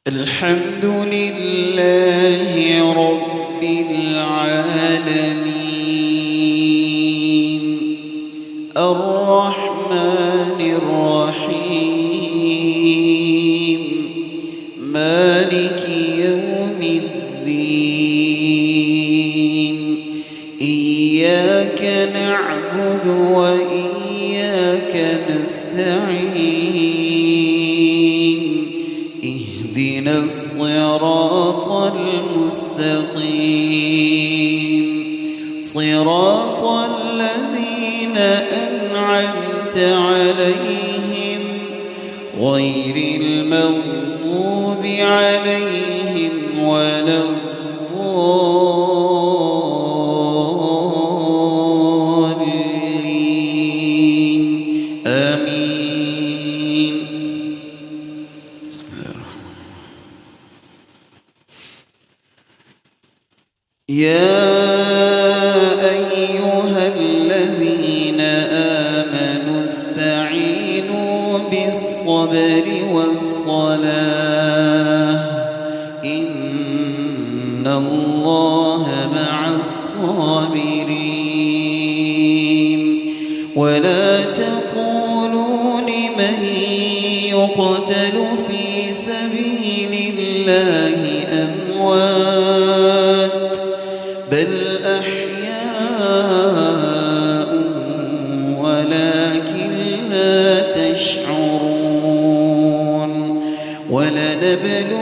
الحمد لله رب العالمين الرحمن الرحيم مالك يوم الدين إياك نعبد وإياك نستعين اهدنا الصراط المستقيم صراط الذين أنعمت عليهم غير المغضوب عليهم ولا الضالين آمين. بسم الله الرحمن الرحيم. يا أيها الذين آمنوا استعينوا بالصبر والصلاة إن الله مع الصابرين ولا تقولوا لمن يقتل في سبيل الله أموات بل أحياء ولكن لا تشعرون ولنبلونكم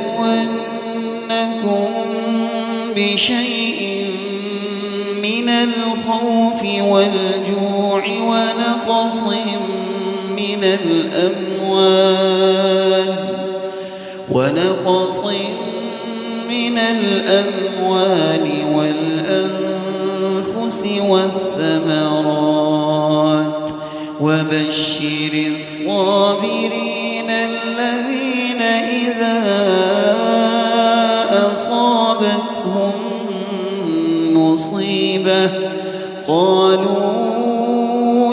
بشيء من الخوف والجوع ونقص من الأموال والأنفس والثمرات وبشر الصابرين الذين إذا أصابتهم مصيبة قالوا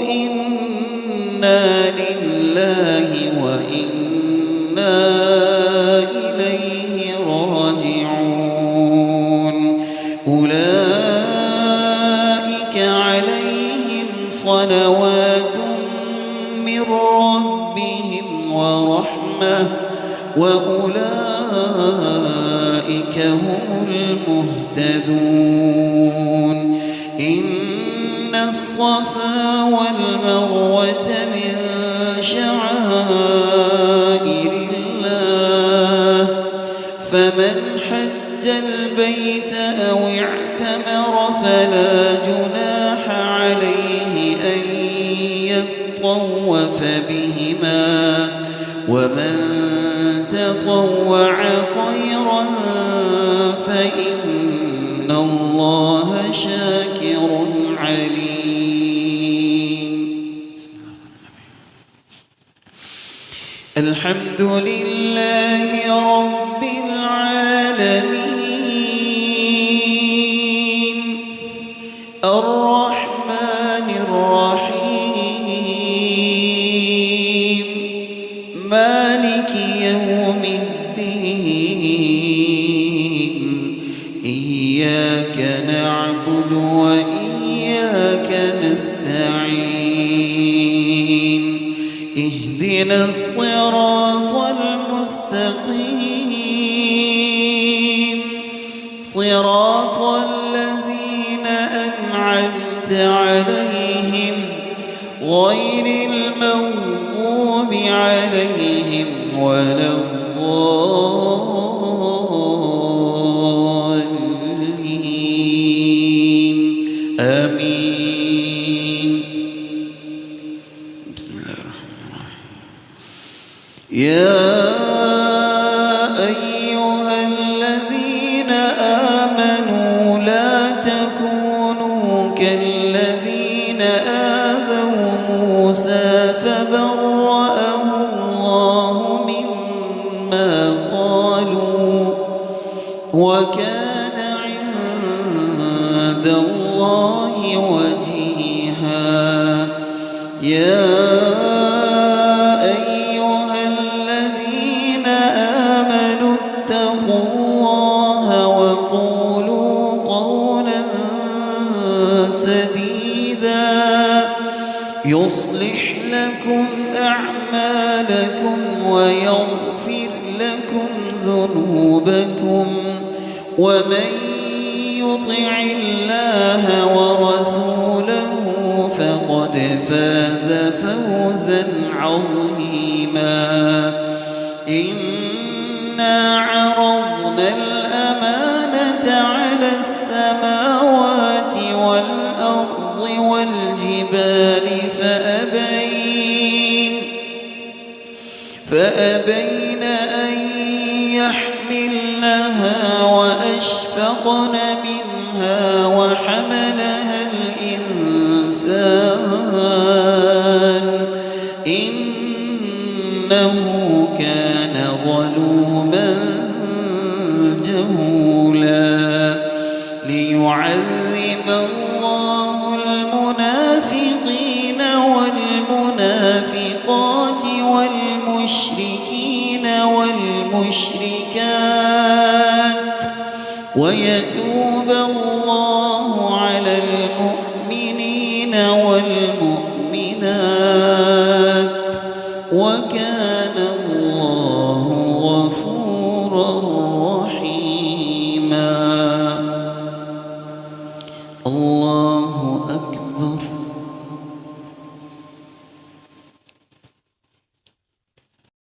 إنا لله وإنا إليه راجعون أولئك عليهم صلوات من ربهم ورحمة وأولئك هم المهتدون إن الصفا والمروة من شعائر الله فمن حج البيت أو اعتمر فلا جناح عليه أن يطوف بهما ومن تطوع خيرا فإن الله شاكر عليم. الحمد لله رب العالمين الرحمن الرحيم مالك يوم الدين إياك نعبد وإياك نستعين اهدنا الصراط المستقيم صراط الذين أنعمت عليهم غير المغضوب عليهم ولا الضالين آمين. بسم الله الرحمن الرحيم. يا أيها الذين آمنوا لا تكونوا كالذين آذوا موسى فبرأه الله مما قالوا وكان عند الله وجيها. يا أيها الذين لكم ويغفر لكم ذنوبكم ومن يطع الله ورسوله فقد فاز فوزا عظيما إنا عرضنا الأمانة على السماوات والأرض والجبال فأبين أن يحملنها وأشفقن منها وحملها الإنسان إنه كان ظلوما جهولا ليعذب الله المنافقين والمنافقات والمشركين والمشركات ويتوب